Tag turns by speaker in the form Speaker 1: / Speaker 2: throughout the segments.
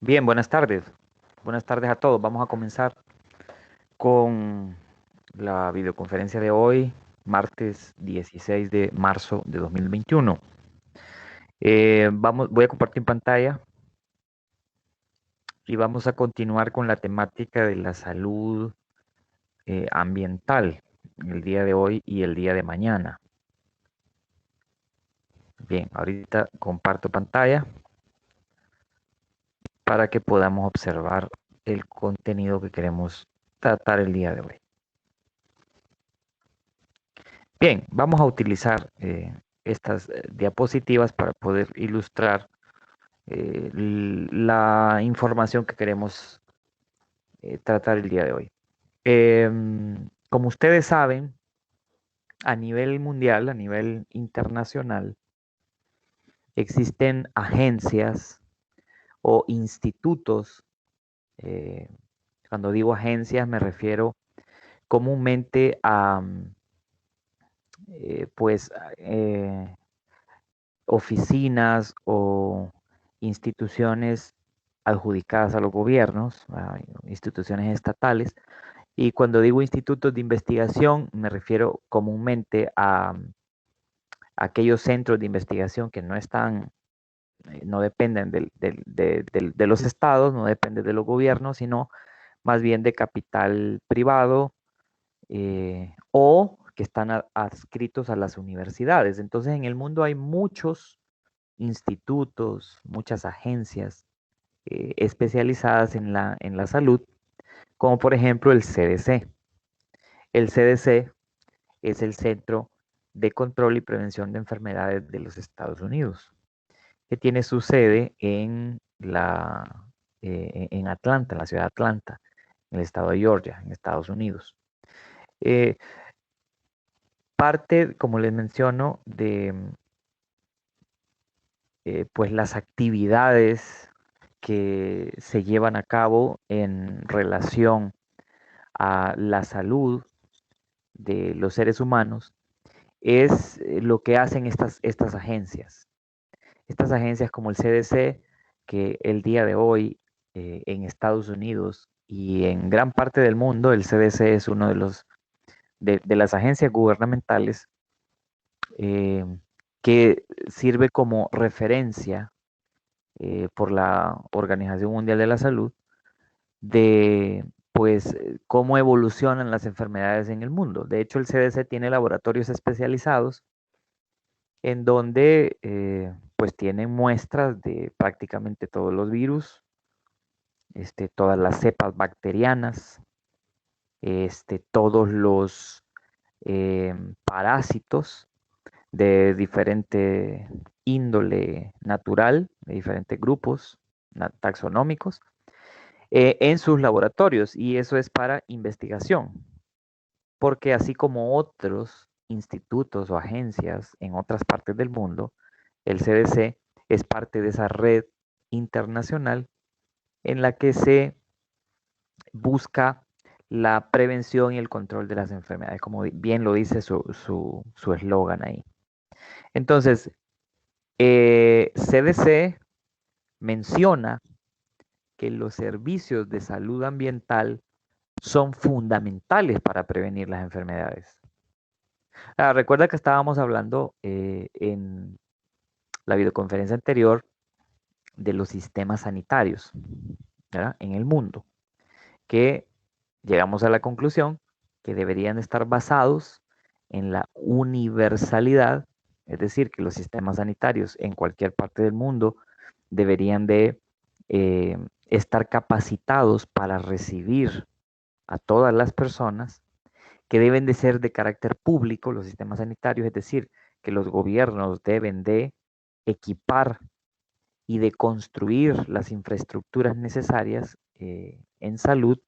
Speaker 1: Bien, buenas tardes. Buenas tardes a todos. Vamos a comenzar con la videoconferencia de hoy, martes 16 de marzo de 2021. Voy a compartir pantalla y vamos a continuar con la temática de la salud ambiental el día de hoy y el día de mañana. Bien, ahorita comparto pantalla para que podamos observar el contenido que queremos tratar el día de hoy. Bien, vamos a utilizar estas diapositivas para poder ilustrar la información que queremos tratar el día de hoy. Como ustedes saben, a nivel mundial, a nivel internacional, existen agencias o institutos. eh, Cuando digo agencias me refiero comúnmente a pues oficinas o instituciones adjudicadas a los gobiernos, a instituciones estatales. Y cuando digo institutos de investigación, me refiero comúnmente a aquellos centros de investigación que no están, no dependen de los estados, no dependen de los gobiernos, sino más bien de capital privado o que están adscritos a las universidades. Entonces, en el mundo hay muchos institutos, muchas agencias especializadas en la salud, como por ejemplo el CDC. El CDC es el Centro de Control y Prevención de Enfermedades de los Estados Unidos, que tiene su sede en Atlanta, en la ciudad de Atlanta, en el estado de Georgia, en Estados Unidos. Eh, Parte, como les menciono, de pues las actividades que se llevan a cabo en relación a la salud de los seres humanos es lo que hacen estas agencias. Estas agencias como el CDC, que el día de hoy en Estados Unidos y en gran parte del mundo, el CDC es uno de las agencias gubernamentales eh, que sirve como referencia por la Organización Mundial de la Salud de pues cómo evolucionan las enfermedades en el mundo. De hecho, el CDC tiene laboratorios especializados en donde pues tienen muestras de prácticamente todos los virus, todas las cepas bacterianas, todos los parásitos de diferente índole natural, de diferentes grupos taxonómicos, en sus laboratorios, y eso es para investigación, porque así como otros institutos o agencias en otras partes del mundo, el CDC es parte de esa red internacional en la que se busca la prevención y el control de las enfermedades, como bien lo dice su eslogan ahí. Entonces, CDC menciona que los servicios de salud ambiental son fundamentales para prevenir las enfermedades. Recuerda que estábamos hablando en la videoconferencia anterior de los sistemas sanitarios, ¿verdad? En el mundo, que llegamos a la conclusión que deberían estar basados en la universalidad, es decir, que los sistemas sanitarios en cualquier parte del mundo deberían de estar capacitados para recibir a todas las personas, que deben de ser de carácter público los sistemas sanitarios, es decir, que los gobiernos deben de equipar y de construir las infraestructuras necesarias en salud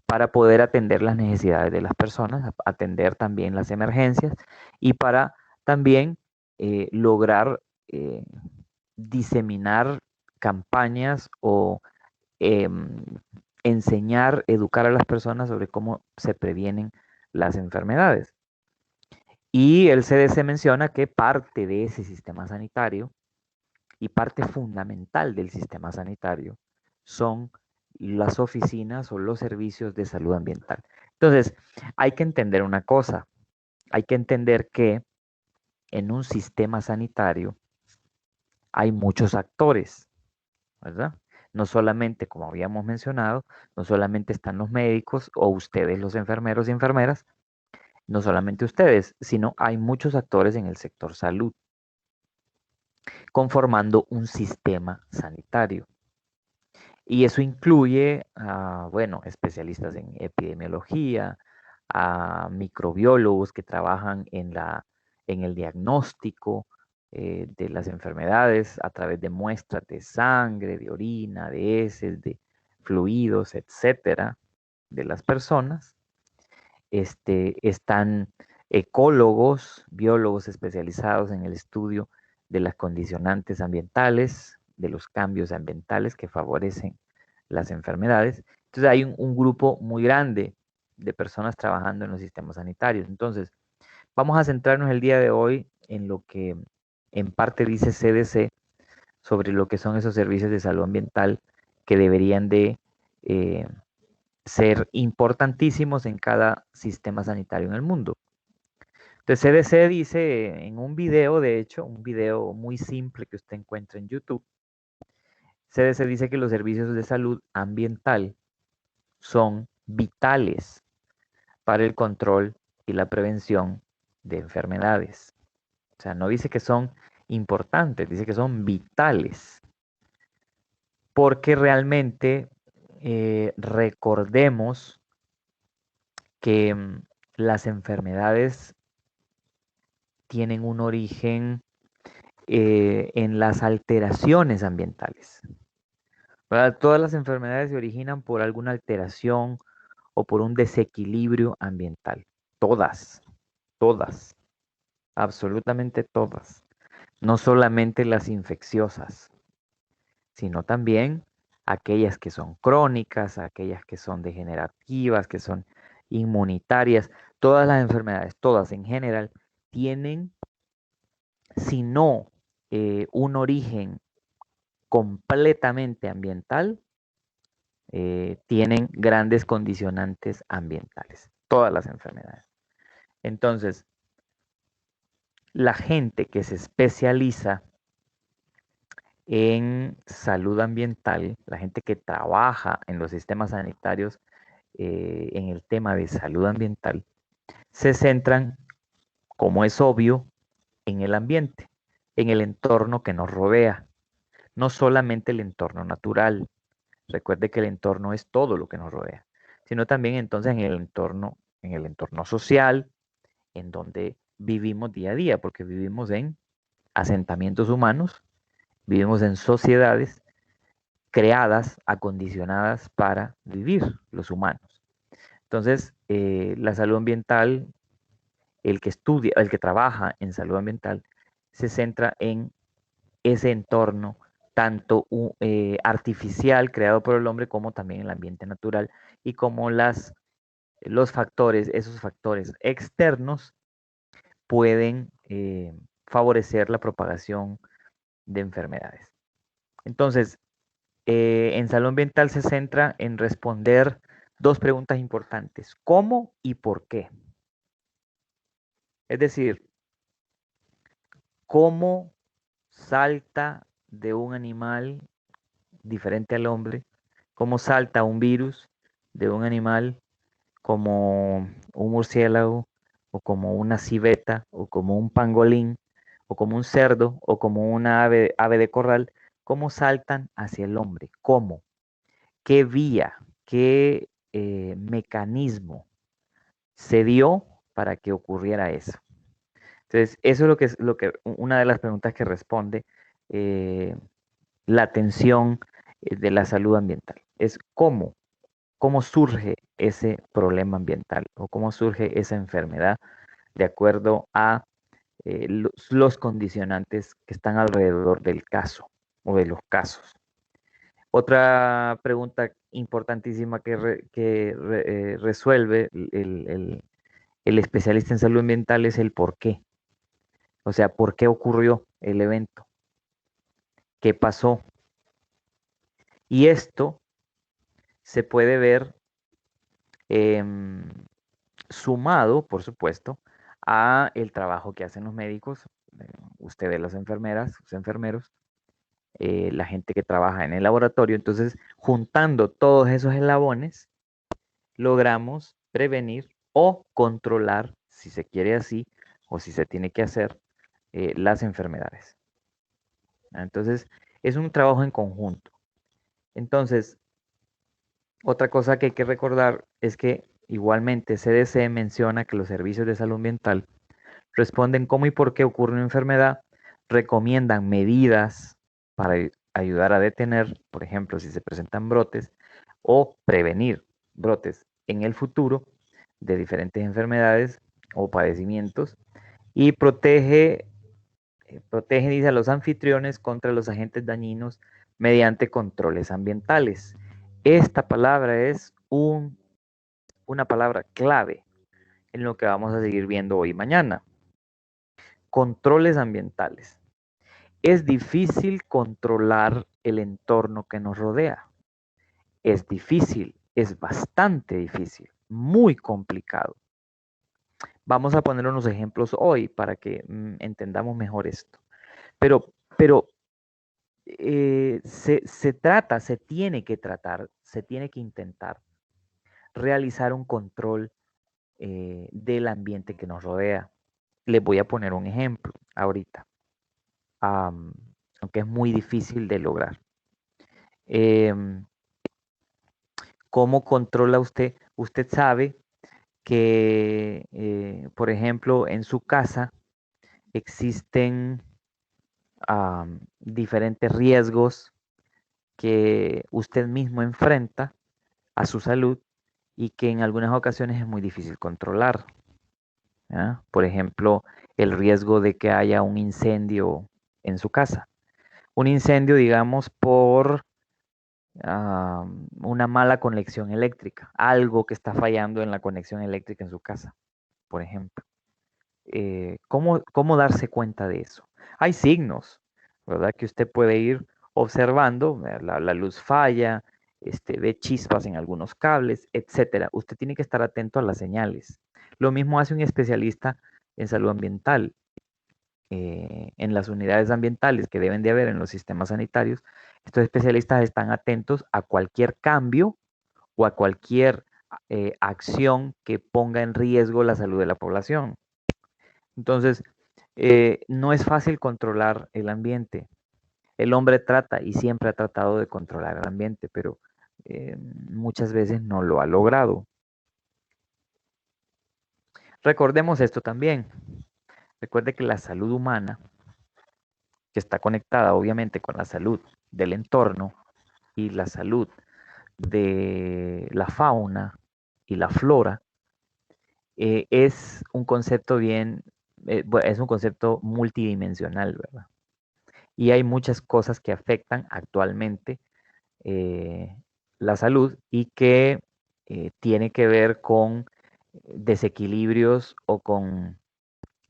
Speaker 1: para poder atender las necesidades de las personas, atender también las emergencias y para también lograr diseminar campañas o eh, enseñar, educar a las personas sobre cómo se previenen las enfermedades. Y el CDC menciona que parte de ese sistema sanitario y parte fundamental del sistema sanitario son las oficinas o los servicios de salud ambiental. Entonces, hay que entender una cosa, hay que entender que en un sistema sanitario hay muchos actores, ¿verdad? No solamente, como habíamos mencionado, no solamente están los médicos o ustedes, los enfermeros y enfermeras, no solamente ustedes, sino hay muchos actores en el sector salud, conformando un sistema sanitario. Y eso incluye bueno, especialistas en epidemiología, a microbiólogos que trabajan en el diagnóstico de las enfermedades a través de muestras de sangre, de orina, de heces, de fluidos, etcétera, de las personas. Están ecólogos, biólogos especializados en el estudio de las condicionantes ambientales, de los cambios ambientales que favorecen las enfermedades. Entonces hay un grupo muy grande de personas trabajando en los sistemas sanitarios. Entonces, vamos a centrarnos el día de hoy en lo que en parte dice CDC sobre lo que son esos servicios de salud ambiental que deberían de eh, ser importantísimos en cada sistema sanitario en el mundo. Entonces, CDC dice en un video, de hecho, un video muy simple que usted encuentra en YouTube, CDC dice que los servicios de salud ambiental son vitales para el control y la prevención de enfermedades. O sea, no dice que son importantes, dice que son vitales. Porque realmente recordemos que las enfermedades tienen un origen en las alteraciones ambientales. ¿Verdad? Todas las enfermedades se originan por alguna alteración o por un desequilibrio ambiental. Todas, todas, absolutamente todas. No solamente las infecciosas, sino también aquellas que son crónicas, aquellas que son degenerativas, que son inmunitarias. Todas las enfermedades, todas en general, tienen, si no un origen completamente ambiental, tienen grandes condicionantes ambientales, todas las enfermedades. Entonces, la gente que se especializa en salud ambiental, la gente que trabaja en los sistemas sanitarios en el tema de salud ambiental, se centran, como es obvio, en el ambiente, en el entorno que nos rodea, no solamente el entorno natural. Recuerde que el entorno es todo lo que nos rodea, sino también entonces en el entorno social, en donde vivimos día a día, porque vivimos en asentamientos humanos, vivimos en sociedades creadas, acondicionadas para vivir los humanos. Entonces, la salud ambiental, el que estudia, el que trabaja en salud ambiental, se centra en ese entorno tanto artificial creado por el hombre como también el ambiente natural y como los factores, esos factores externos pueden favorecer la propagación de enfermedades. Entonces, en salud ambiental se centra en responder dos preguntas importantes: ¿cómo y por qué? Es decir, ¿cómo salta de un animal diferente al hombre? ¿Cómo salta un virus de un animal como un murciélago o como una civeta o como un pangolín o como un cerdo o como una ave de corral? ¿Cómo saltan hacia el hombre? ¿Cómo? ¿Qué vía, qué mecanismo se dio para que ocurriera eso? Entonces, eso es una de las preguntas que responde eh, la atención de la salud ambiental. Es cómo surge ese problema ambiental o cómo surge esa enfermedad de acuerdo a los condicionantes que están alrededor del caso o de los casos. Otra pregunta importantísima que resuelve el especialista en salud ambiental es el por qué. O sea, ¿por qué ocurrió el evento? ¿Qué pasó? Y esto se puede ver em, sumado, por supuesto, a el trabajo que hacen los médicos, ustedes las enfermeras, los enfermeros, la gente que trabaja en el laboratorio. Entonces, juntando todos esos eslabones, logramos prevenir o controlar, si se quiere así, o si se tiene que hacer, las enfermedades. Entonces, es un trabajo en conjunto. Entonces, otra cosa que hay que recordar es que igualmente CDC menciona que los servicios de salud ambiental responden cómo y por qué ocurre una enfermedad, recomiendan medidas para ayudar a detener, por ejemplo, si se presentan brotes, o prevenir brotes en el futuro de diferentes enfermedades o padecimientos, y protege, dice, a los anfitriones contra los agentes dañinos mediante controles ambientales. Esta palabra es una palabra clave en lo que vamos a seguir viendo hoy y mañana. Controles ambientales. Es difícil controlar el entorno que nos rodea. Es difícil, es bastante difícil, muy complicado. Vamos a poner unos ejemplos hoy para que entendamos mejor esto. Pero se tiene que tratar, se tiene que intentar realizar un control del ambiente que nos rodea. Les voy a poner un ejemplo ahorita, aunque es muy difícil de lograr. Em, ¿Cómo controla usted? Usted sabe que, por ejemplo, en su casa existen diferentes riesgos que usted mismo enfrenta a su salud y que en algunas ocasiones es muy difícil controlar. ¿Ya? Por ejemplo, el riesgo de que haya un incendio en su casa. Un incendio, digamos, por una mala conexión eléctrica, algo que está fallando en la conexión eléctrica en su casa, por ejemplo. ¿Cómo darse cuenta de eso? Hay signos, ¿verdad? Que usted puede ir observando, la luz falla, ve chispas en algunos cables, etcétera. Usted tiene que estar atento a las señales. Lo mismo hace un especialista en salud ambiental. En las unidades ambientales que deben de haber en los sistemas sanitarios, estos especialistas están atentos a cualquier cambio o a cualquier acción que ponga en riesgo la salud de la población. Entonces, no es fácil controlar el ambiente. El hombre trata y siempre ha tratado de controlar el ambiente, pero muchas veces no lo ha logrado. Recordemos esto también. Recuerde que la salud humana, que está conectada obviamente con la salud del entorno y la salud de la fauna y la flora, es un concepto es un concepto multidimensional, ¿verdad? Y hay muchas cosas que afectan actualmente eh, la salud y que tiene que ver con desequilibrios o con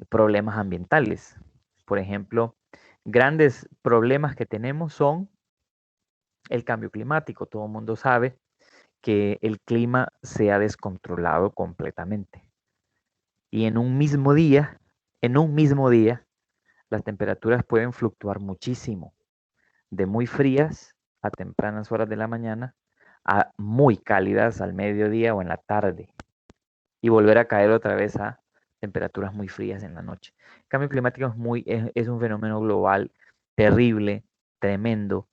Speaker 1: problemas ambientales. Por ejemplo, grandes problemas que tenemos son el cambio climático. Todo el mundo sabe que el clima se ha descontrolado completamente. Y en un mismo día, las temperaturas pueden fluctuar muchísimo, de muy frías a tempranas horas de la mañana, a muy cálidas al mediodía o en la tarde, y volver a caer otra vez a temperaturas muy frías en la noche. El cambio climático es un fenómeno global terrible, tremendo,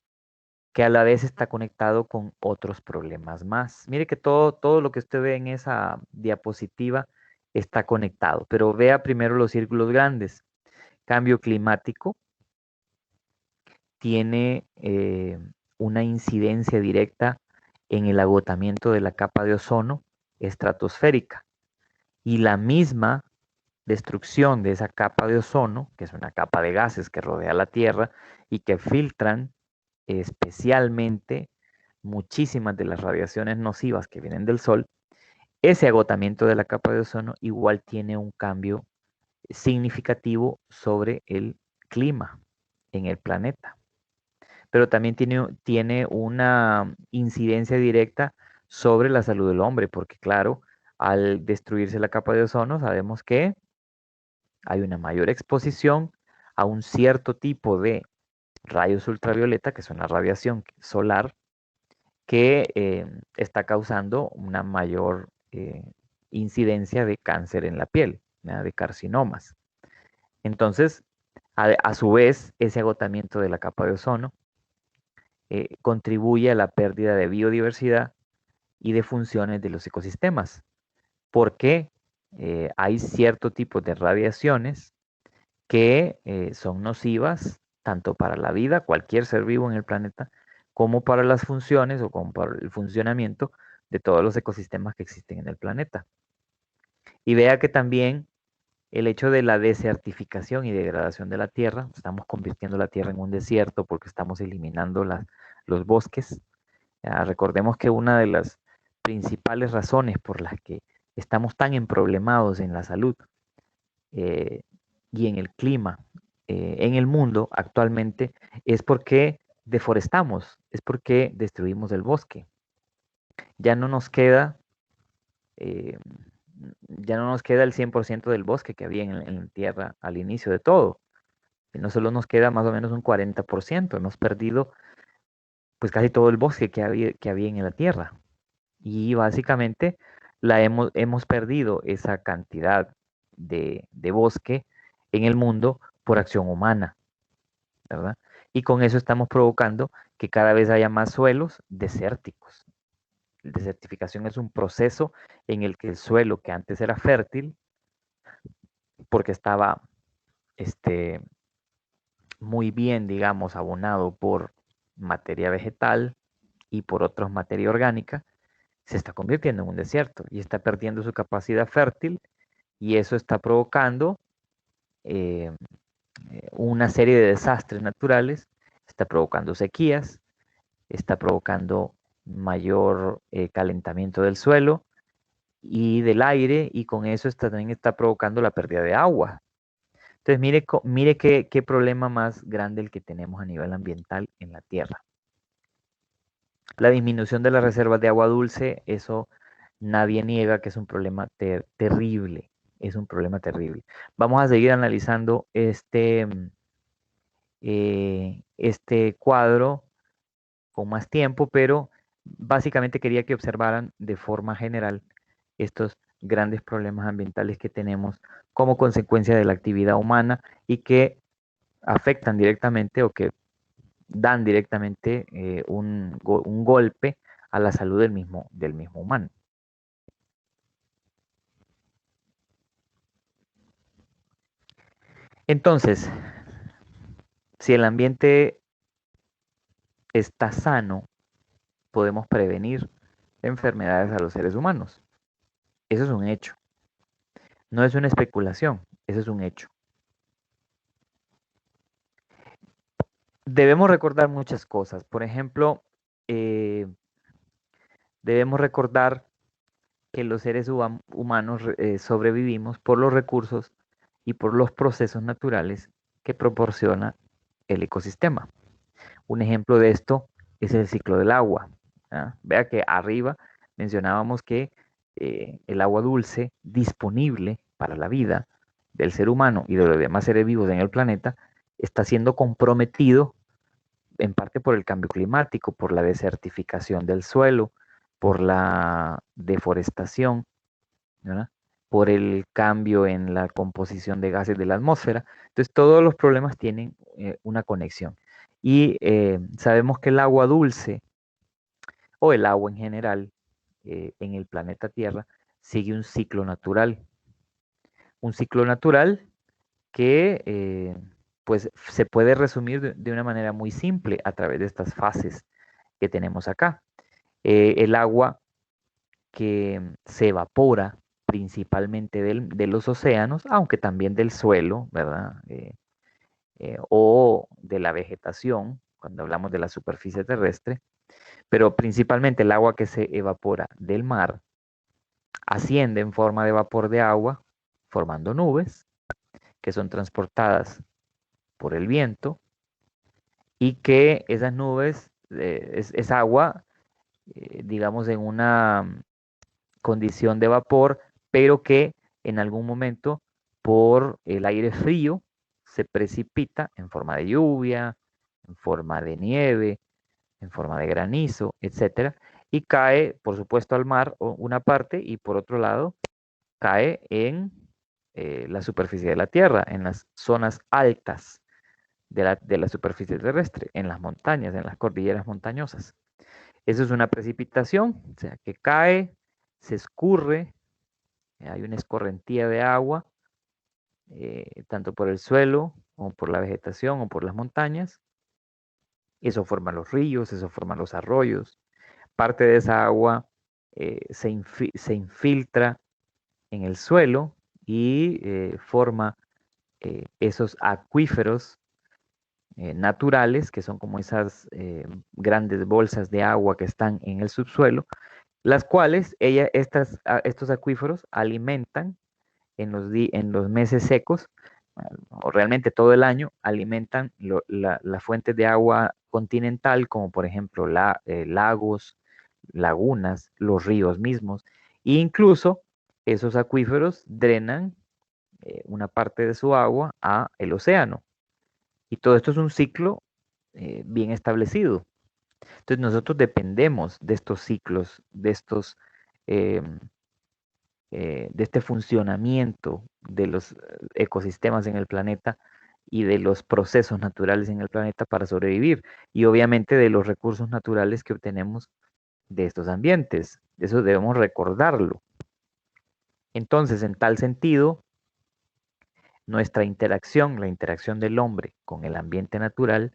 Speaker 1: que a la vez está conectado con otros problemas más. Mire que todo lo que usted ve en esa diapositiva está conectado, pero vea primero los círculos grandes. Cambio climático tiene una incidencia directa en el agotamiento de la capa de ozono estratosférica y la misma destrucción de esa capa de ozono, que es una capa de gases que rodea la Tierra y que filtran especialmente muchísimas de las radiaciones nocivas que vienen del Sol, ese agotamiento de la capa de ozono igual tiene un cambio significativo sobre el clima en el planeta. pero también tiene una incidencia directa sobre la salud del hombre, porque claro, al destruirse la capa de ozono, sabemos que hay una mayor exposición a un cierto tipo de rayos ultravioleta, que son la radiación solar, que está causando una mayor incidencia de cáncer en la piel, ¿verdad? De carcinomas. Entonces, a su vez, ese agotamiento de la capa de ozono contribuye a la pérdida de biodiversidad y de funciones de los ecosistemas, porque hay cierto tipo de radiaciones que son nocivas tanto para la vida, cualquier ser vivo en el planeta, como para las funciones o como para el funcionamiento de todos los ecosistemas que existen en el planeta. Y vea que también el hecho de la desertificación y degradación de la tierra, estamos convirtiendo la tierra en un desierto porque estamos eliminando los bosques. Recordemos que una de las principales razones por las que estamos tan emproblemados en la salud eh, y en el clima en el mundo actualmente es porque deforestamos, es porque destruimos el bosque. Ya no nos queda, eh, ya no nos queda el 100% del bosque que había en la tierra al inicio de todo. No solo nos queda más o menos un 40%, hemos perdido pues casi todo el bosque que había en la tierra. Y básicamente hemos perdido esa cantidad de bosque en el mundo por acción humana, ¿verdad? Y con eso estamos provocando que cada vez haya más suelos desérticos. La desertificación es un proceso en el que el suelo que antes era fértil, porque estaba este, muy bien, digamos, abonado por materia vegetal y por otros materia orgánica, se está convirtiendo en un desierto y está perdiendo su capacidad fértil y eso está provocando eh, una serie de desastres naturales, está provocando sequías, está provocando mayor calentamiento del suelo y del aire y con eso también está provocando la pérdida de agua. Entonces mire qué problema más grande el que tenemos a nivel ambiental en la Tierra. La disminución de las reservas de agua dulce, eso nadie niega que es un problema terrible, es un problema terrible. Vamos a seguir analizando este cuadro con más tiempo, pero básicamente quería que observaran de forma general estos grandes problemas ambientales que tenemos como consecuencia de la actividad humana y que afectan directamente o que dan directamente un golpe a la salud del mismo humano. Entonces, si el ambiente está sano, podemos prevenir enfermedades a los seres humanos. Eso es un hecho. No es una especulación, eso es un hecho. Debemos recordar muchas cosas. Por ejemplo, eh, debemos recordar que los seres humanos sobrevivimos por los recursos y por los procesos naturales que proporciona el ecosistema. Un ejemplo de esto es el ciclo del agua. ¿Ah? Vea que arriba mencionábamos que el agua dulce disponible para la vida del ser humano y de los demás seres vivos en el planeta está siendo comprometido en parte por el cambio climático, por la desertificación del suelo, por la deforestación, ¿verdad? Por el cambio en la composición de gases de la atmósfera. Entonces, todos los problemas tienen una conexión. Y sabemos que el agua dulce o el agua en general en el planeta Tierra sigue un ciclo natural. Un ciclo natural que pues se puede resumir de una manera muy simple a través de estas fases que tenemos acá. El agua que se evapora principalmente de los océanos, aunque también del suelo, ¿verdad? O de la vegetación, cuando hablamos de la superficie terrestre, pero principalmente el agua que se evapora del mar asciende en forma de vapor de agua, formando nubes que son transportadas por el viento y que esas nubes es agua, digamos, en una condición de vapor, pero que en algún momento por el aire frío se precipita en forma de lluvia, en forma de nieve, en forma de granizo, etcétera, y cae, por supuesto, al mar una parte y por otro lado cae en la superficie de la Tierra, en las zonas altas de la superficie terrestre, en las montañas, en las cordilleras montañosas. Eso es una precipitación, o sea, que cae, se escurre, hay una escorrentía de agua, tanto por el suelo, como por la vegetación, o por las montañas. Eso forma los ríos, eso forma los arroyos. Parte de esa agua se infiltra en el suelo y forma esos acuíferos naturales, que son como esas grandes bolsas de agua que están en el subsuelo, las cuales estos acuíferos alimentan en los meses secos, o realmente todo el año, alimentan la fuente de agua continental, como por ejemplo lagos, lagunas, los ríos mismos, e incluso esos acuíferos drenan una parte de su agua a el océano. Y todo esto es un ciclo bien establecido. Entonces nosotros dependemos de estos ciclos, eh, de este funcionamiento de los ecosistemas en el planeta y de los procesos naturales en el planeta para sobrevivir. Y obviamente de los recursos naturales que obtenemos de estos ambientes. Eso debemos recordarlo. Entonces, en tal sentido, nuestra interacción, la interacción del hombre con el ambiente natural,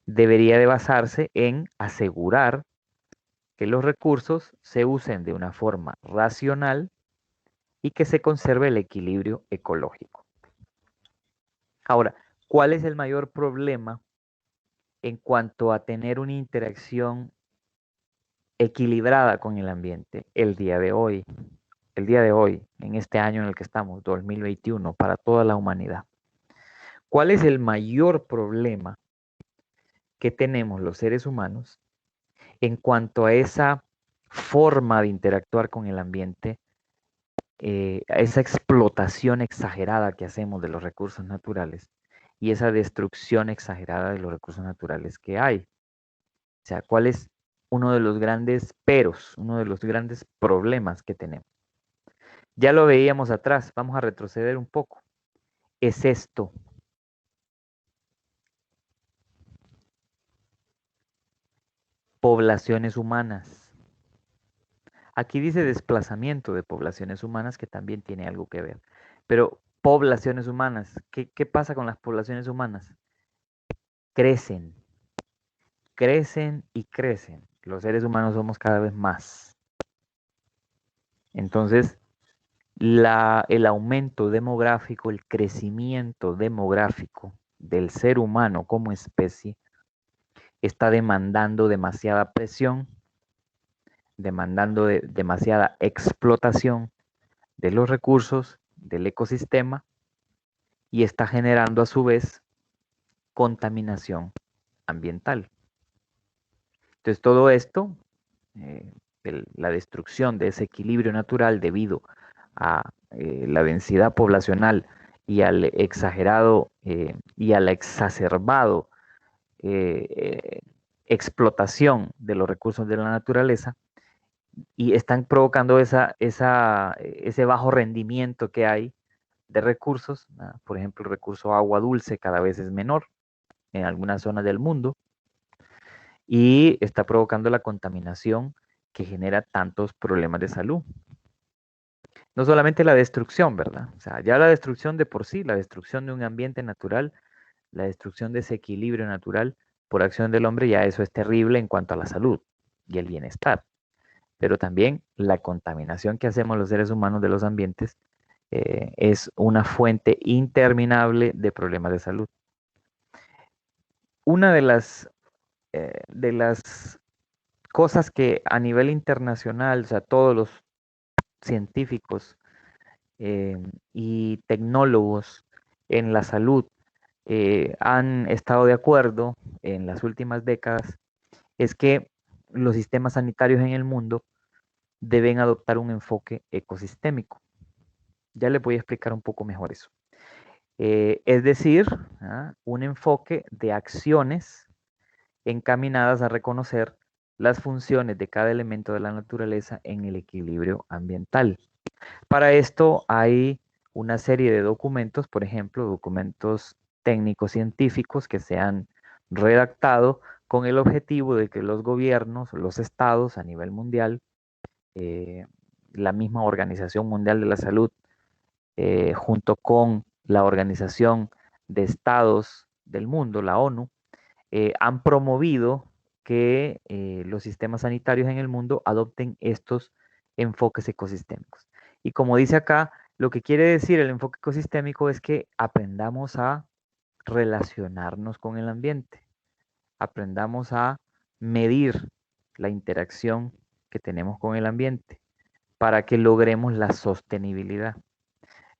Speaker 1: debería de basarse en asegurar que los recursos se usen de una forma racional y que se conserve el equilibrio ecológico. Ahora, ¿cuál es el mayor problema en cuanto a tener una interacción equilibrada con el ambiente el día de hoy? El día de hoy, en este año en el que estamos, 2021, para toda la humanidad. ¿Cuál es el mayor problema que tenemos los seres humanos en cuanto a esa forma de interactuar con el ambiente, a esa explotación exagerada que hacemos de los recursos naturales y esa destrucción exagerada de los recursos naturales que hay? O sea, ¿cuál es uno de los grandes peros, uno de los grandes problemas que tenemos? Ya lo veíamos atrás, vamos a retroceder un poco. Es esto: poblaciones humanas. Aquí dice desplazamiento de poblaciones humanas, que también tiene algo que ver. Pero poblaciones humanas, ¿qué pasa con las poblaciones humanas? Crecen, crecen y crecen. Los seres humanos somos cada vez más. Entonces, el aumento demográfico, el crecimiento demográfico del ser humano como especie está demandando demasiada presión, demandando demasiada explotación de los recursos del ecosistema y está generando a su vez contaminación ambiental. Entonces todo esto, eh, la destrucción de ese equilibrio natural debido a la densidad poblacional y al exagerado y a la exacerbado eh, explotación de los recursos de la naturaleza, y están provocando ese bajo rendimiento que hay de recursos. Por ejemplo, el recurso agua dulce cada vez es menor en algunas zonas del mundo y está provocando la contaminación que genera tantos problemas de salud. No solamente la destrucción, ¿verdad? O sea, ya la destrucción de por sí, la destrucción de un ambiente natural, la destrucción de ese equilibrio natural por acción del hombre, ya eso es terrible en cuanto a la salud y el bienestar. Pero también la contaminación que hacemos los seres humanos de los ambientes es una fuente interminable de problemas de salud. Una de las cosas que a nivel internacional, o sea, todos los científicos y tecnólogos en la salud han estado de acuerdo en las últimas décadas es que los sistemas sanitarios en el mundo deben adoptar un enfoque ecosistémico. Ya les voy a explicar un poco mejor eso. Es decir, un enfoque de acciones encaminadas a reconocer las funciones de cada elemento de la naturaleza en el equilibrio ambiental. Para esto hay una serie de documentos, por ejemplo, documentos técnicos científicos que se han redactado con el objetivo de que los gobiernos, los estados a nivel mundial, eh, la misma Organización Mundial de la Salud, junto con la Organización de Estados del Mundo, la ONU, han promovido que los sistemas sanitarios en el mundo adopten estos enfoques ecosistémicos. Y como dice acá, lo que quiere decir el enfoque ecosistémico es que aprendamos a relacionarnos con el ambiente, aprendamos a medir la interacción que tenemos con el ambiente para que logremos la sostenibilidad.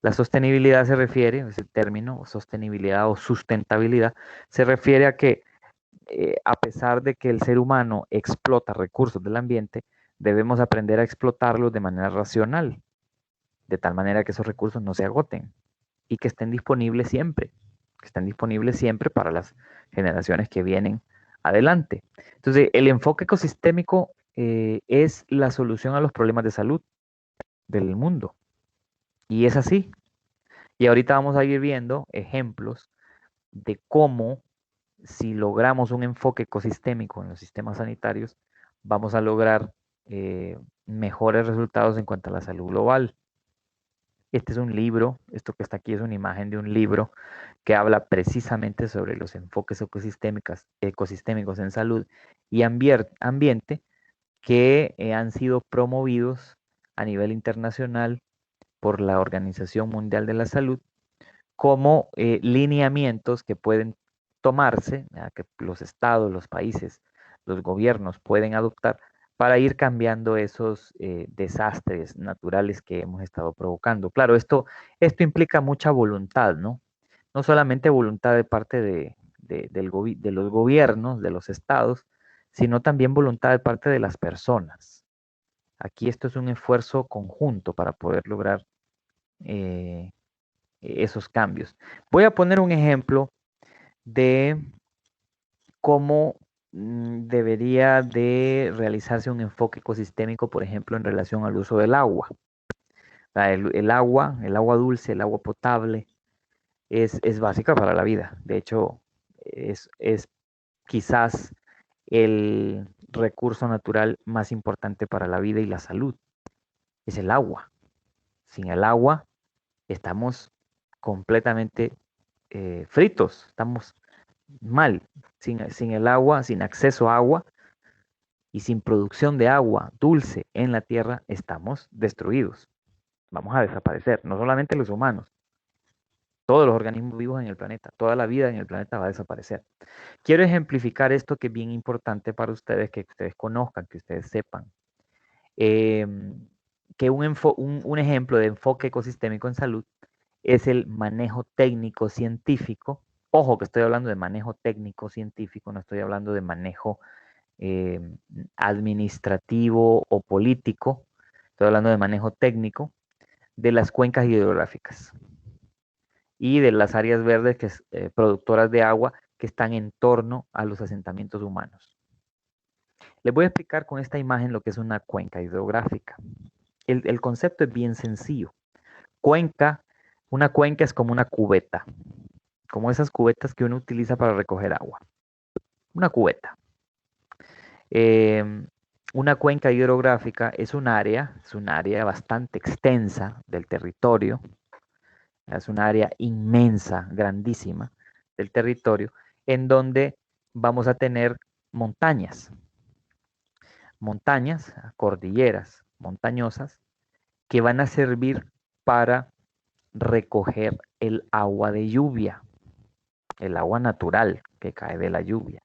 Speaker 1: La sostenibilidad se refiere, ese término, sostenibilidad o sustentabilidad, se refiere a que a pesar de que el ser humano explota recursos del ambiente, debemos aprender a explotarlos de manera racional, de tal manera que esos recursos no se agoten y que estén disponibles siempre, que estén disponibles siempre para las generaciones que vienen adelante. Entonces, el enfoque ecosistémico es la solución a los problemas de salud del mundo. Y es así. Y ahorita vamos a ir viendo ejemplos de cómo si logramos un enfoque ecosistémico en los sistemas sanitarios, vamos a lograr mejores resultados en cuanto a la salud global. Este es un libro, esto que está aquí es una imagen de un libro que habla precisamente sobre los enfoques ecosistémicos en salud y ambiente que han sido promovidos a nivel internacional por la Organización Mundial de la Salud como lineamientos que pueden tomarse, que los estados, los países, los gobiernos pueden adoptar para ir cambiando esos desastres naturales que hemos estado provocando. Claro, esto implica mucha voluntad, ¿no? No solamente voluntad de parte de los gobiernos, de los estados, sino también voluntad de parte de las personas. Aquí esto es un esfuerzo conjunto para poder lograr eh, esos cambios. Voy a poner un ejemplo de cómo debería de realizarse un enfoque ecosistémico, por ejemplo, en relación al uso del agua. El agua dulce, el agua potable, es básica para la vida. De hecho, es quizás el recurso natural más importante para la vida y la salud. Es el agua. Sin el agua estamos completamente fritos, estamos mal, sin el agua, sin acceso a agua y sin producción de agua dulce en la tierra, estamos destruidos. Vamos a desaparecer, no solamente los humanos, todos los organismos vivos en el planeta, toda la vida en el planeta va a desaparecer. Quiero ejemplificar esto que es bien importante para ustedes, que ustedes conozcan, que ustedes sepan. Eh, que un ejemplo de enfoque ecosistémico en salud es el manejo técnico científico. Ojo que estoy hablando de manejo técnico científico, no estoy hablando de manejo eh, administrativo o político, estoy hablando de manejo técnico de las cuencas hidrográficas y de las áreas verdes productoras de agua que están en torno a los asentamientos humanos. Les voy a explicar con esta imagen lo que es una cuenca hidrográfica. El concepto es bien sencillo. Una cuenca es como una cubeta, como esas cubetas que uno utiliza para recoger agua. Una cubeta. Eh, una cuenca hidrográfica es un área bastante extensa del territorio, es un área inmensa, grandísima del territorio, en donde vamos a tener montañas, cordilleras montañosas, que van a servir para recoger el agua de lluvia, el agua natural que cae de la lluvia.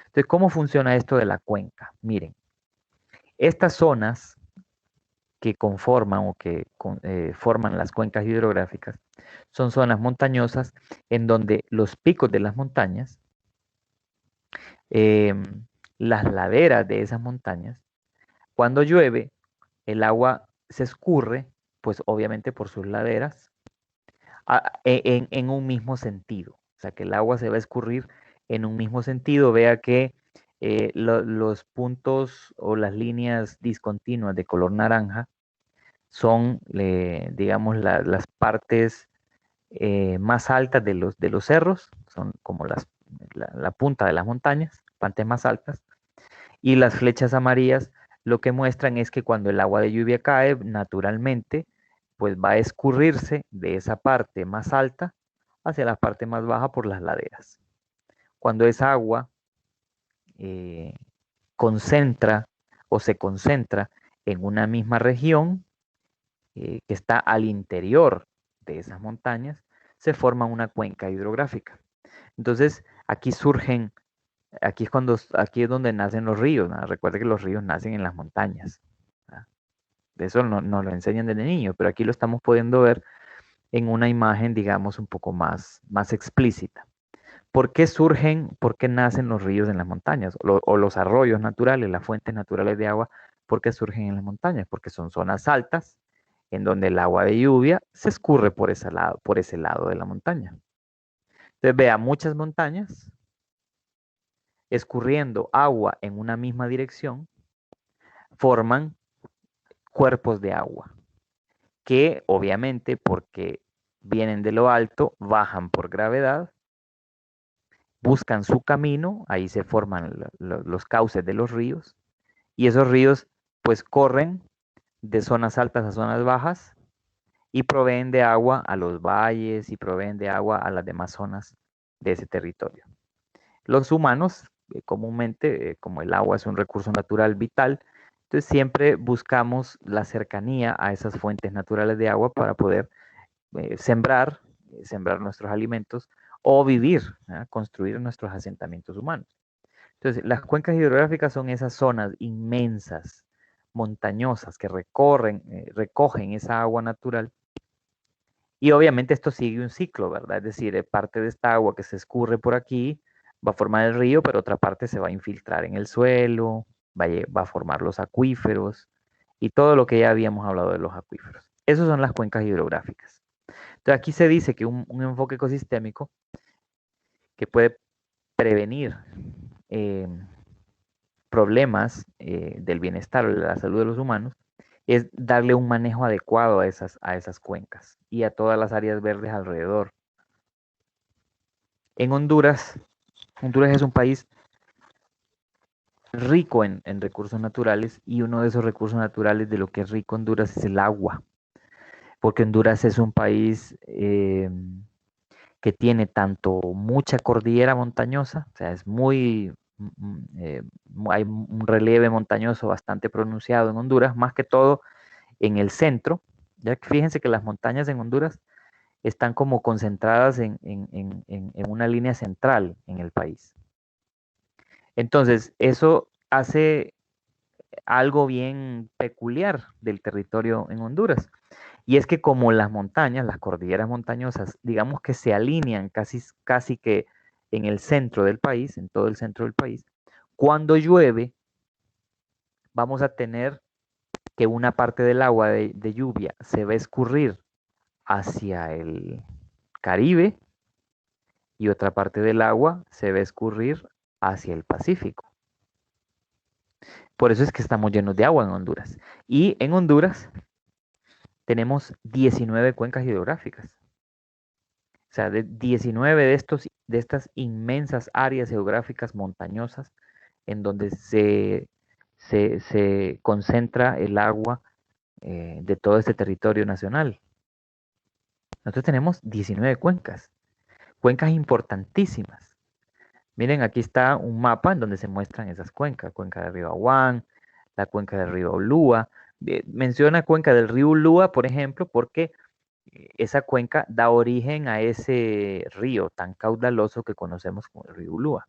Speaker 1: Entonces, ¿cómo funciona esto de la cuenca? Miren, estas zonas que conforman o que forman las cuencas hidrográficas son zonas montañosas en donde los picos de las montañas, las laderas de esas montañas, cuando llueve, el agua se escurre, pues obviamente por sus laderas, en un mismo sentido. O sea, que el agua se va a escurrir en un mismo sentido. Vea que los puntos o las líneas discontinuas de color naranja son, digamos, las partes más altas de los cerros, son como la punta de las montañas, partes más altas, y las flechas amarillas lo que muestran es que cuando el agua de lluvia cae, naturalmente, pues va a escurrirse de esa parte más alta hacia la parte más baja por las laderas. Cuando esa agua eh, concentra o se concentra en una misma región que está al interior de esas montañas, se forma una cuenca hidrográfica. Entonces, aquí es donde nacen los ríos, ¿no? Recuerde que los ríos nacen en las montañas, ¿no? De eso nos lo enseñan desde niño, pero aquí lo estamos pudiendo ver en una imagen, digamos, un poco más explícita. ¿Por qué nacen los ríos en las montañas? O los arroyos naturales, las fuentes naturales de agua, ¿por qué surgen en las montañas? Porque son zonas altas en donde el agua de lluvia se escurre por ese lado de la montaña. Entonces vea muchas montañas escurriendo agua en una misma dirección, forman cuerpos de agua, que obviamente porque vienen de lo alto, bajan por gravedad, buscan su camino, ahí se forman los cauces de los ríos, y esos ríos pues corren de zonas altas a zonas bajas y proveen de agua a los valles y proveen de agua a las demás zonas de ese territorio. Los humanos, comúnmente, como el agua es un recurso natural vital, entonces siempre buscamos la cercanía a esas fuentes naturales de agua para poder sembrar nuestros alimentos o vivir, ¿eh? Construir nuestros asentamientos humanos. Entonces, las cuencas hidrográficas son esas zonas inmensas, montañosas, que recogen esa agua natural. Y obviamente esto sigue un ciclo, ¿verdad? Es decir, parte de esta agua que se escurre por aquí va a formar el río, pero otra parte se va a infiltrar en el suelo, va a formar los acuíferos y todo lo que ya habíamos hablado de los acuíferos. Esas son las cuencas hidrográficas. Entonces aquí se dice que un enfoque ecosistémico que puede prevenir eh, problemas del bienestar o de la salud de los humanos es darle un manejo adecuado a esas cuencas y a todas las áreas verdes alrededor. En Honduras, Honduras es un país rico en recursos naturales y uno de esos recursos naturales de lo que es rico Honduras es el agua, porque Honduras es un país que tiene tanto mucha cordillera montañosa, o sea, es hay un relieve montañoso bastante pronunciado en Honduras, más que todo en el centro. Ya que fíjense que las montañas en Honduras están como concentradas en una línea central en el país. Entonces, eso hace algo bien peculiar del territorio en Honduras. Y es que como las montañas, las cordilleras montañosas, digamos que se alinean casi que en el centro del país, en todo el centro del país, cuando llueve, vamos a tener que una parte del agua de lluvia se va a escurrir hacia el Caribe y otra parte del agua se va a escurrir hacia el Pacífico. Por eso es que estamos llenos de agua en Honduras. Y en Honduras tenemos 19 cuencas hidrográficas. O sea, de 19 de estas inmensas áreas geográficas montañosas en donde se concentra el agua de todo este territorio nacional. Nosotros tenemos 19 cuencas, cuencas importantísimas. Miren, aquí está un mapa en donde se muestran esas cuencas, cuenca del río Aguán, la cuenca del río Ulúa. Menciona cuenca del río Ulúa, por ejemplo, porque esa cuenca da origen a ese río tan caudaloso que conocemos como el río Ulúa.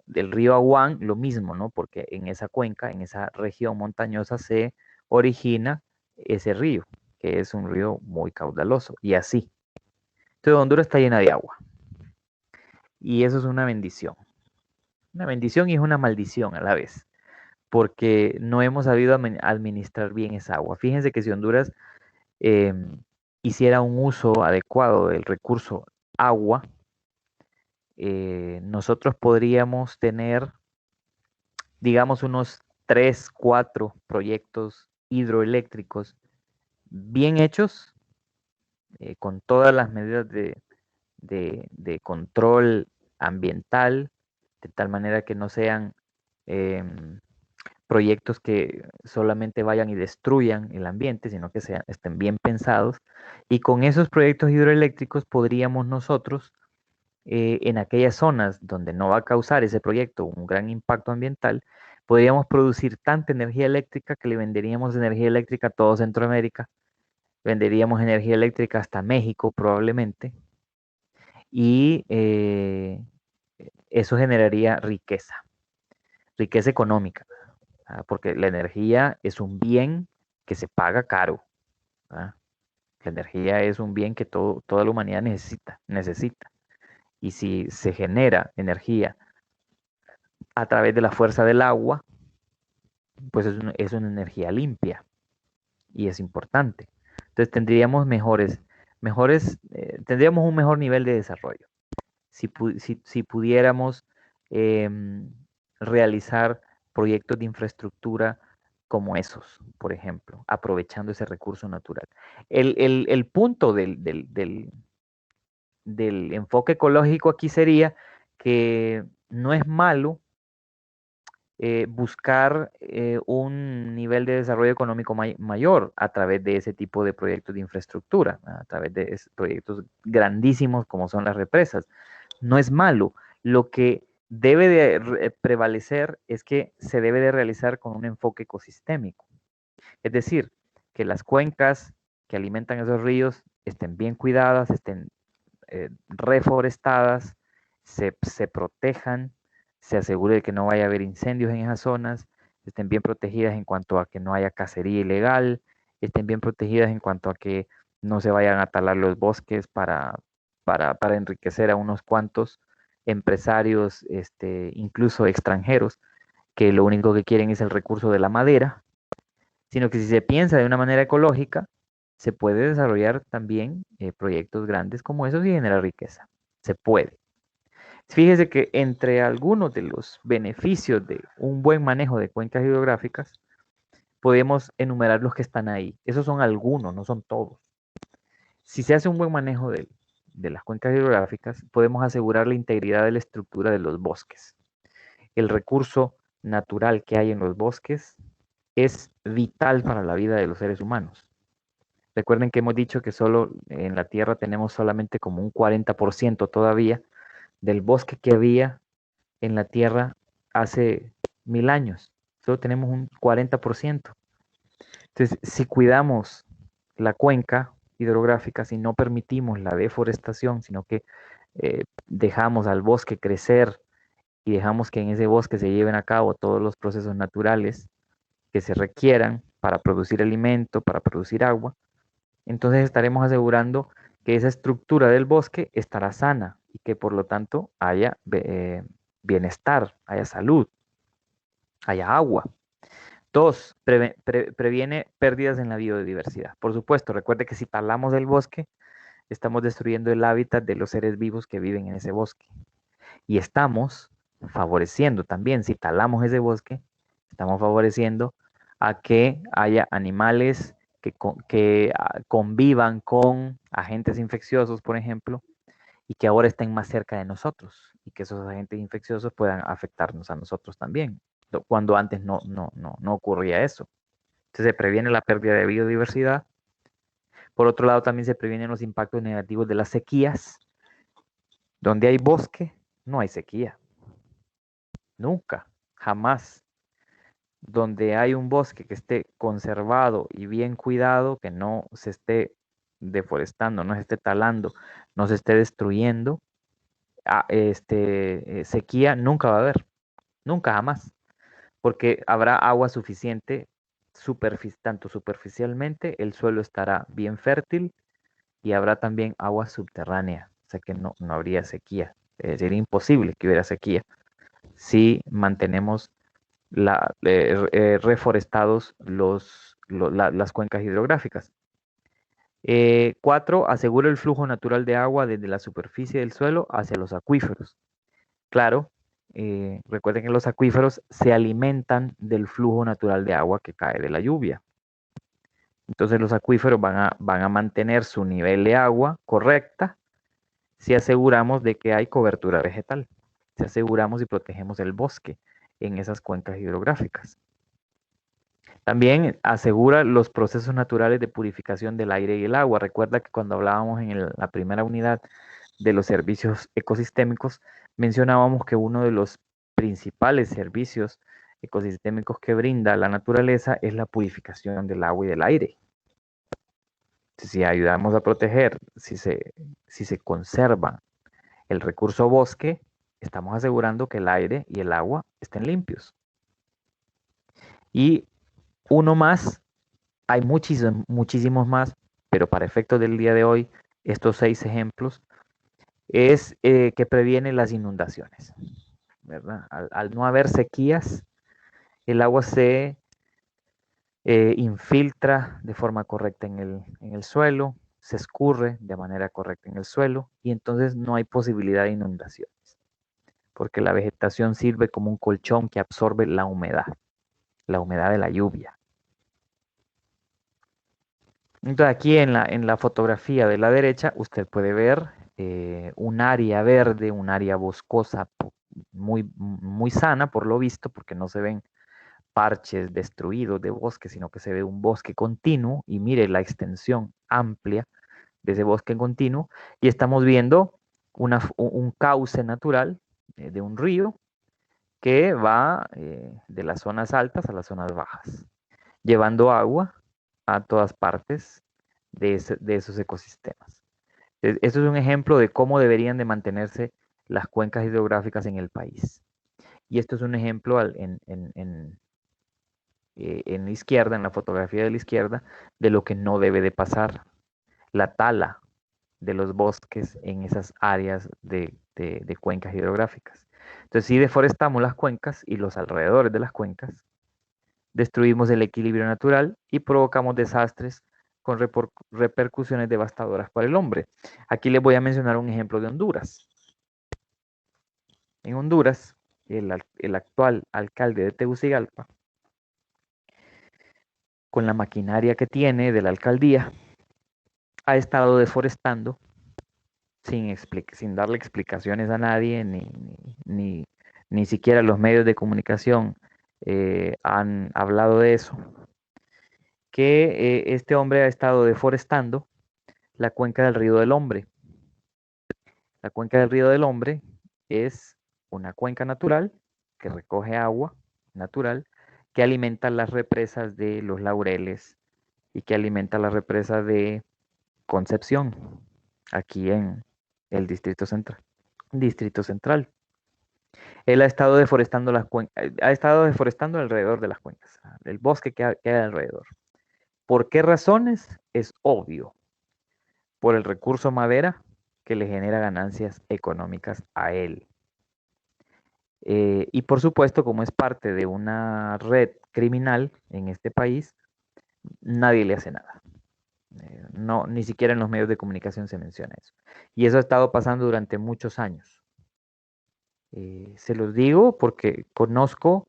Speaker 1: Del río Aguán, lo mismo, ¿no? Porque en esa cuenca, en esa región montañosa, se origina ese río, que es un río muy caudaloso, y así. Entonces Honduras está llena de agua, y eso es una bendición y es una maldición a la vez, porque no hemos sabido administrar bien esa agua. Fíjense que si Honduras eh, hiciera un uso adecuado del recurso agua, nosotros podríamos tener, digamos, unos 3, 4 proyectos hidroeléctricos bien hechos, con todas las medidas de control ambiental, de tal manera que no sean proyectos que solamente vayan y destruyan el ambiente, sino que estén bien pensados. Y con esos proyectos hidroeléctricos podríamos nosotros, en aquellas zonas donde no va a causar ese proyecto un gran impacto ambiental, podríamos producir tanta energía eléctrica que le venderíamos energía eléctrica a todo Centroamérica, venderíamos energía eléctrica hasta México probablemente, y eso generaría riqueza, riqueza económica, porque la energía es un bien que se paga caro. ¿Ah? La energía es un bien que toda la humanidad necesita. Y si se genera energía a través de la fuerza del agua, pues es una energía limpia y es importante. Entonces tendríamos un mejor nivel de desarrollo si pudiéramos em, realizar proyectos de infraestructura como esos, por ejemplo, aprovechando ese recurso natural. El punto del enfoque ecológico aquí sería que no es malo buscar un nivel de desarrollo económico mayor a través de ese tipo de proyectos de infraestructura, a través de proyectos grandísimos como son las represas. No es malo. Lo que debe de prevalecer es que se debe de realizar con un enfoque ecosistémico. Es decir, que las cuencas que alimentan esos ríos estén bien cuidadas, estén reforestadas, se protejan, se asegure de que no vaya a haber incendios en esas zonas, estén bien protegidas en cuanto a que no haya cacería ilegal, estén bien protegidas en cuanto a que no se vayan a talar los bosques para enriquecer a unos cuantos empresarios, incluso extranjeros, que lo único que quieren es el recurso de la madera, sino que si se piensa de una manera ecológica, se puede desarrollar también proyectos grandes como esos y generar riqueza. Se puede. Fíjese que entre algunos de los beneficios de un buen manejo de cuencas hidrográficas, podemos enumerar los que están ahí. Esos son algunos, no son todos. Si se hace un buen manejo de las cuencas hidrográficas, podemos asegurar la integridad de la estructura de los bosques. El recurso natural que hay en los bosques es vital para la vida de los seres humanos. Recuerden que hemos dicho que solo en la Tierra tenemos solamente como un 40% todavía del bosque que había en la Tierra hace 1000 años. Solo tenemos un 40%. Entonces, si cuidamos la cuenca hidrográfica, si no permitimos la deforestación, sino que dejamos al bosque crecer y dejamos que en ese bosque se lleven a cabo todos los procesos naturales que se requieran para producir alimento, para producir agua, entonces estaremos asegurando que esa estructura del bosque estará sana y que por lo tanto haya bienestar, haya salud, haya agua. Dos, previene pérdidas en la biodiversidad. Por supuesto, recuerde que si talamos el bosque, estamos destruyendo el hábitat de los seres vivos que viven en ese bosque. Y estamos favoreciendo también, si talamos ese bosque, estamos favoreciendo a que haya animales que convivan con agentes infecciosos, por ejemplo, y que ahora estén más cerca de nosotros y que esos agentes infecciosos puedan afectarnos a nosotros también, cuando antes no ocurría eso. Entonces se previene la pérdida de biodiversidad. Por otro lado, también se previenen los impactos negativos de las sequías. Donde hay bosque, no hay sequía. Nunca, jamás. Donde hay un bosque que esté conservado y bien cuidado, que no se esté deforestando, no se esté talando, no se esté destruyendo, sequía nunca va a haber, nunca jamás, porque habrá agua suficiente tanto superficialmente, el suelo estará bien fértil y habrá también agua subterránea, o sea que no habría sequía. Sería imposible que hubiera sequía si mantenemos reforestados las cuencas hidrográficas. 4. Asegura el flujo natural de agua desde la superficie del suelo hacia los acuíferos. Claro, recuerden que los acuíferos se alimentan del flujo natural de agua que cae de la lluvia. Entonces los acuíferos van a mantener su nivel de agua correcta si aseguramos de que hay cobertura vegetal, si aseguramos y protegemos el bosque en esas cuencas hidrográficas. También asegura los procesos naturales de purificación del aire y el agua. Recuerda que cuando hablábamos en la primera unidad de los servicios ecosistémicos, mencionábamos que uno de los principales servicios ecosistémicos que brinda la naturaleza es la purificación del agua y del aire. Si ayudamos a proteger, si se conserva el recurso bosque, estamos asegurando que el aire y el agua estén limpios. Y uno más, hay muchísimos más, pero para efectos del día de hoy, estos 6 ejemplos, es que previene las inundaciones, ¿verdad? Al no haber sequías, el agua se infiltra de forma correcta en el suelo, se escurre de manera correcta en el suelo y entonces no hay posibilidad de inundaciones, porque la vegetación sirve como un colchón que absorbe la humedad de la lluvia. Entonces aquí en la fotografía de la derecha usted puede ver un área verde, un área boscosa muy sana por lo visto, porque no se ven parches destruidos de bosque, sino que se ve un bosque continuo y mire la extensión amplia de ese bosque continuo y estamos viendo un cauce natural de un río que va de las zonas altas a las zonas bajas, llevando agua a todas partes de esos ecosistemas. Esto es un ejemplo de cómo deberían de mantenerse las cuencas hidrográficas en el país. Y esto es un ejemplo en la izquierda, en la fotografía de la izquierda, de lo que no debe de pasar. La tala de los bosques en esas áreas de cuencas hidrográficas. Entonces, si deforestamos las cuencas y los alrededores de las cuencas, destruimos el equilibrio natural y provocamos desastres con repercusiones devastadoras para el hombre. Aquí les voy a mencionar un ejemplo de Honduras. En Honduras, el actual alcalde de Tegucigalpa, con la maquinaria que tiene de la alcaldía, ha estado deforestando sin darle explicaciones a nadie, ni siquiera los medios de comunicación han hablado de eso, que este hombre ha estado deforestando la cuenca del Río del Hombre. La cuenca del Río del Hombre es una cuenca natural que recoge agua natural, que alimenta las represas de Los Laureles y que alimenta la represa de Concepción, aquí en el Distrito Central. Distrito Central. Él ha estado deforestando ha estado deforestando alrededor de las cuencas, el bosque que hay alrededor. ¿Por qué razones? Es obvio. Por el recurso madera que le genera ganancias económicas a él. Y por supuesto, como es parte de una red criminal en este país, nadie le hace nada. No, ni siquiera en los medios de comunicación se menciona eso. Y eso ha estado pasando durante muchos años. Se los digo porque conozco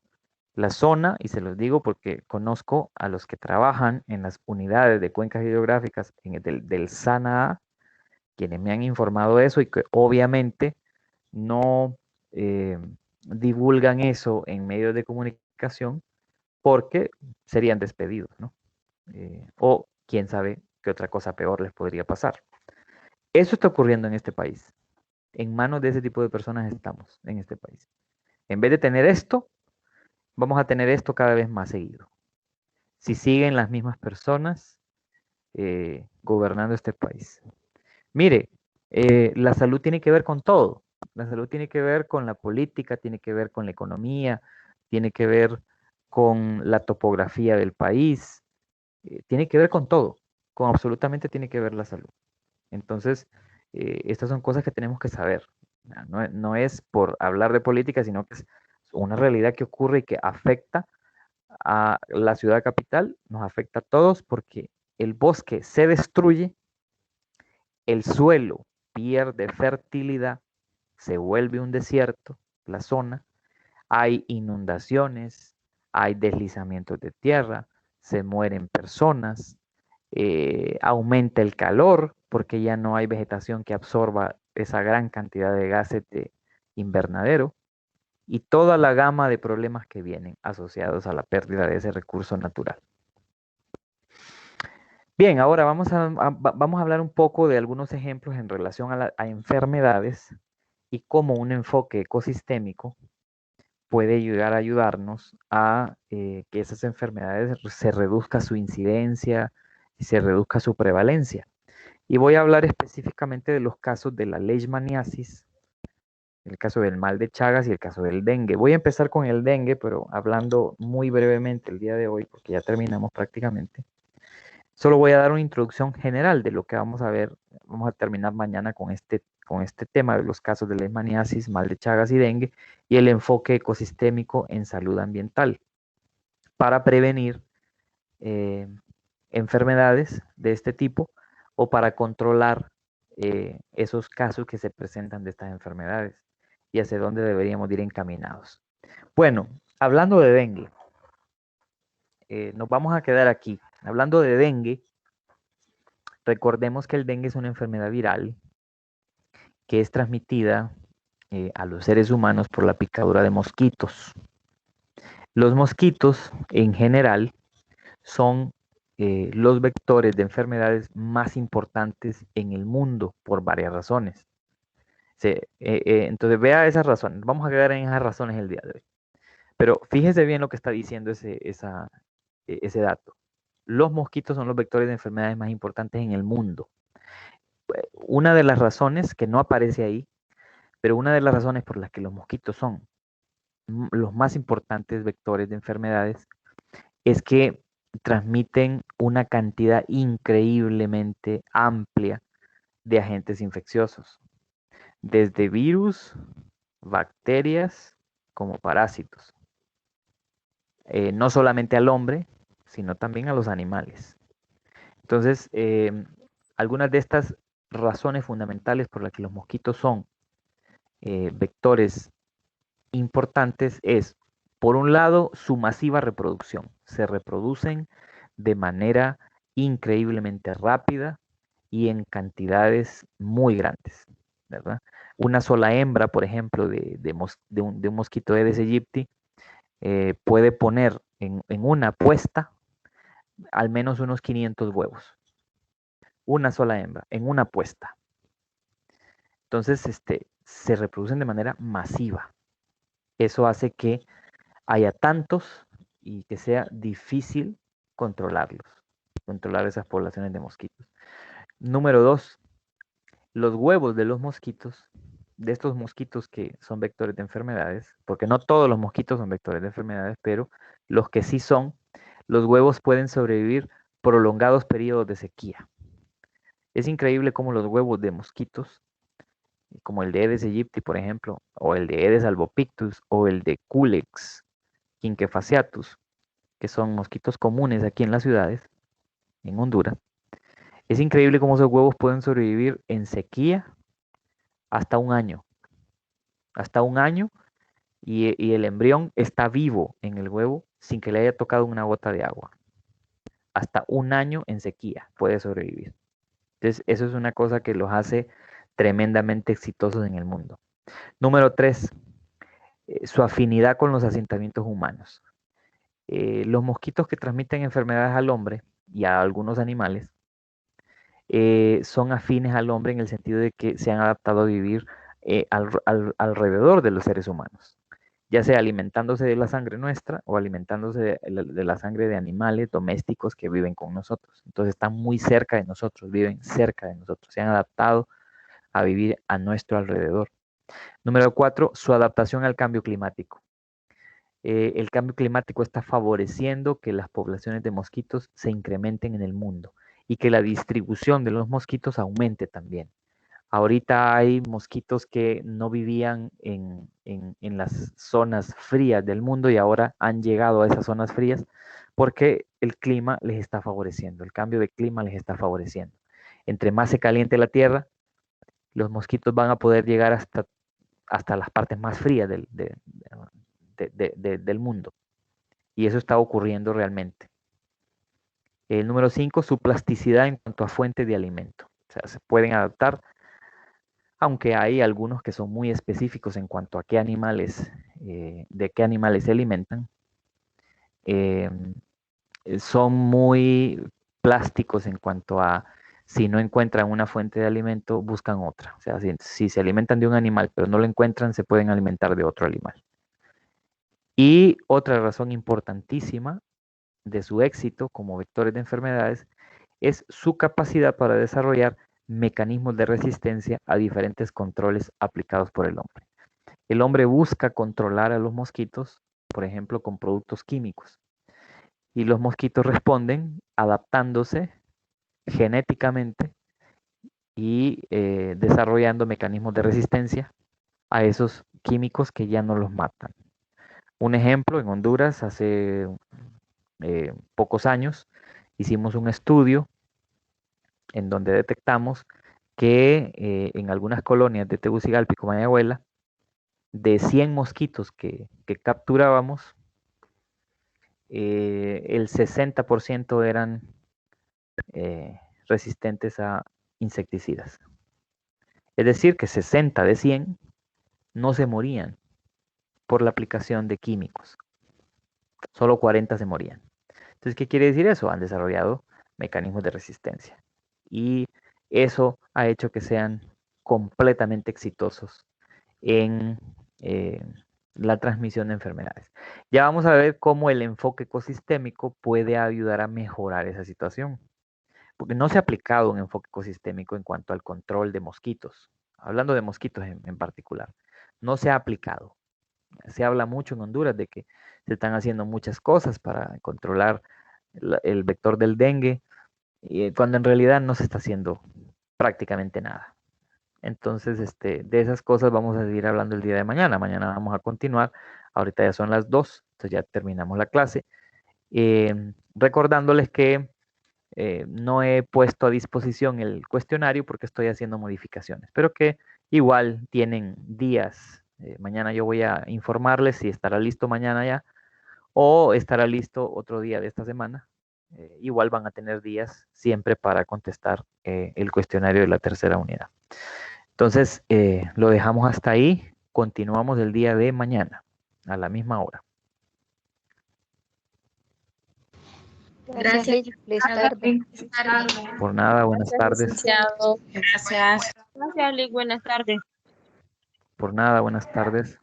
Speaker 1: la zona y se los digo porque conozco a los que trabajan en las unidades de cuencas hidrográficas del SANA, quienes me han informado eso y que obviamente no divulgan eso en medios de comunicación porque serían despedidos, ¿no? O quién sabe qué otra cosa peor les podría pasar. Eso está ocurriendo en este país. En manos de ese tipo de personas estamos en este país. En vez de tener esto, vamos a tener esto cada vez más seguido. Si siguen las mismas personas gobernando este país. Mire, la salud tiene que ver con todo. La salud tiene que ver con la política, tiene que ver con la economía, tiene que ver con la topografía del país, tiene que ver con todo, con absolutamente tiene que ver la salud. Entonces, estas son cosas que tenemos que saber. No es por hablar de política, sino que es una realidad que ocurre y que afecta a la ciudad capital, nos afecta a todos porque el bosque se destruye, el suelo pierde fertilidad, se vuelve un desierto, la zona, hay inundaciones, hay deslizamientos de tierra, se mueren personas, aumenta el calor porque ya no hay vegetación que absorba esa gran cantidad de gases de invernadero y toda la gama de problemas que vienen asociados a la pérdida de ese recurso natural. Bien, ahora vamos a hablar un poco de algunos ejemplos en relación a enfermedades y cómo un enfoque ecosistémico puede llegar a ayudarnos a que esas enfermedades se reduzca su incidencia y se reduzca su prevalencia. Y voy a hablar específicamente de los casos de la leishmaniasis, el caso del mal de Chagas y el caso del dengue. Voy a empezar con el dengue, pero hablando muy brevemente el día de hoy, porque ya terminamos prácticamente. Solo voy a dar una introducción general de lo que vamos a ver. Vamos a terminar mañana con este tema de los casos de leishmaniasis, mal de Chagas y dengue y el enfoque ecosistémico en salud ambiental para prevenir enfermedades de este tipo o para controlar esos casos que se presentan de estas enfermedades y hacia dónde deberíamos ir encaminados. Bueno, hablando de dengue, nos vamos a quedar aquí. Hablando de dengue, recordemos que el dengue es una enfermedad viral que es transmitida a los seres humanos por la picadura de mosquitos. Los mosquitos, en general, son los vectores de enfermedades más importantes en el mundo por varias razones. Entonces, vea esas razones. Vamos a quedar en esas razones el día de hoy. Pero fíjese bien lo que está diciendo ese dato. Los mosquitos son los vectores de enfermedades más importantes en el mundo. Una de las razones que no aparece ahí, pero una de las razones por las que los mosquitos son los más importantes vectores de enfermedades es que transmiten una cantidad increíblemente amplia de agentes infecciosos, desde virus, bacterias, como parásitos. No solamente al hombre, sino también a los animales. Entonces, algunas de estas razones fundamentales por las que los mosquitos son vectores importantes es, por un lado, su masiva reproducción. Se reproducen de manera increíblemente rápida y en cantidades muy grandes, ¿verdad? Una sola hembra, por ejemplo, de un mosquito Aedes aegypti, puede poner en una puesta al menos unos 500 huevos. Una sola hembra, en una puesta. Entonces, se reproducen de manera masiva. Eso hace que haya tantos y que sea difícil controlarlos, controlar esas poblaciones de mosquitos. Número 2, los huevos de los mosquitos, de estos mosquitos que son vectores de enfermedades, porque no todos los mosquitos son vectores de enfermedades, pero los que sí son, los huevos pueden sobrevivir prolongados periodos de sequía. Es increíble cómo los huevos de mosquitos, como el de Aedes aegypti, por ejemplo, o el de Aedes albopictus, o el de Culex quinquefasciatus, que son mosquitos comunes aquí en las ciudades, en Honduras, es increíble cómo esos huevos pueden sobrevivir en sequía hasta un año. Hasta un año y el embrión está vivo en el huevo sin que le haya tocado una gota de agua. Hasta un año en sequía puede sobrevivir. Entonces, eso es una cosa que los hace tremendamente exitosos en el mundo. Número 3, su afinidad con los asentamientos humanos. Los mosquitos que transmiten enfermedades al hombre y a algunos animales son afines al hombre en el sentido de que se han adaptado a vivir alrededor de los seres humanos, ya sea alimentándose de la sangre nuestra o alimentándose de la sangre de animales domésticos que viven con nosotros. Entonces están muy cerca de nosotros, viven cerca de nosotros, se han adaptado a vivir a nuestro alrededor. Número 4, su adaptación al cambio climático. el cambio climático está favoreciendo que las poblaciones de mosquitos se incrementen en el mundo y que la distribución de los mosquitos aumente también. Ahorita hay mosquitos que no vivían en las zonas frías del mundo y ahora han llegado a esas zonas frías porque el clima les está favoreciendo, el cambio de clima les está favoreciendo. Entre más se caliente la tierra, los mosquitos van a poder llegar hasta las partes más frías del mundo. Y eso está ocurriendo realmente. El número 5, su plasticidad en cuanto a fuente de alimento. O sea, se pueden adaptar, aunque hay algunos que son muy específicos en cuanto a qué animales, de qué animales se alimentan. Son muy plásticos en cuanto a si no encuentran una fuente de alimento, buscan otra. O sea, si se alimentan de un animal, pero no lo encuentran, se pueden alimentar de otro animal. Y otra razón importantísima de su éxito como vectores de enfermedades es su capacidad para desarrollar mecanismos de resistencia a diferentes controles aplicados por el hombre. El hombre busca controlar a los mosquitos, por ejemplo, con productos químicos. Y los mosquitos responden adaptándose genéticamente y desarrollando mecanismos de resistencia a esos químicos que ya no los matan. Un ejemplo, en Honduras hace pocos años hicimos un estudio en donde detectamos que en algunas colonias de Tegucigalpa y Comayagüela, de 100 mosquitos que capturábamos, el 60% eran resistentes a insecticidas. Es decir, que 60 de 100 no se morían por la aplicación de químicos. Solo 40 se morían. Entonces, ¿qué quiere decir eso? Han desarrollado mecanismos de resistencia. Y eso ha hecho que sean completamente exitosos en la transmisión de enfermedades. Ya vamos a ver cómo el enfoque ecosistémico puede ayudar a mejorar esa situación. Porque no se ha aplicado un enfoque ecosistémico en cuanto al control de mosquitos. Hablando de mosquitos en particular. No se ha aplicado. Se habla mucho en Honduras de que se están haciendo muchas cosas para controlar el vector del dengue, cuando en realidad no se está haciendo prácticamente nada. Entonces, de esas cosas vamos a seguir hablando el día de mañana. Mañana vamos a continuar. Ahorita ya son las 2, entonces ya terminamos la clase. Recordándoles que no he puesto a disposición el cuestionario porque estoy haciendo modificaciones, pero que igual tienen días. Mañana yo voy a informarles si estará listo mañana ya o estará listo otro día de esta semana. Igual van a tener días siempre para contestar el cuestionario de la tercera unidad. Entonces, lo dejamos hasta ahí. Continuamos el día de mañana a la misma hora.
Speaker 2: Gracias, feliz tarde.
Speaker 1: Por nada, buenas tardes.
Speaker 2: Licenciado. Gracias.
Speaker 3: Gracias, Lick. Buenas tardes.
Speaker 1: Por nada, buenas tardes.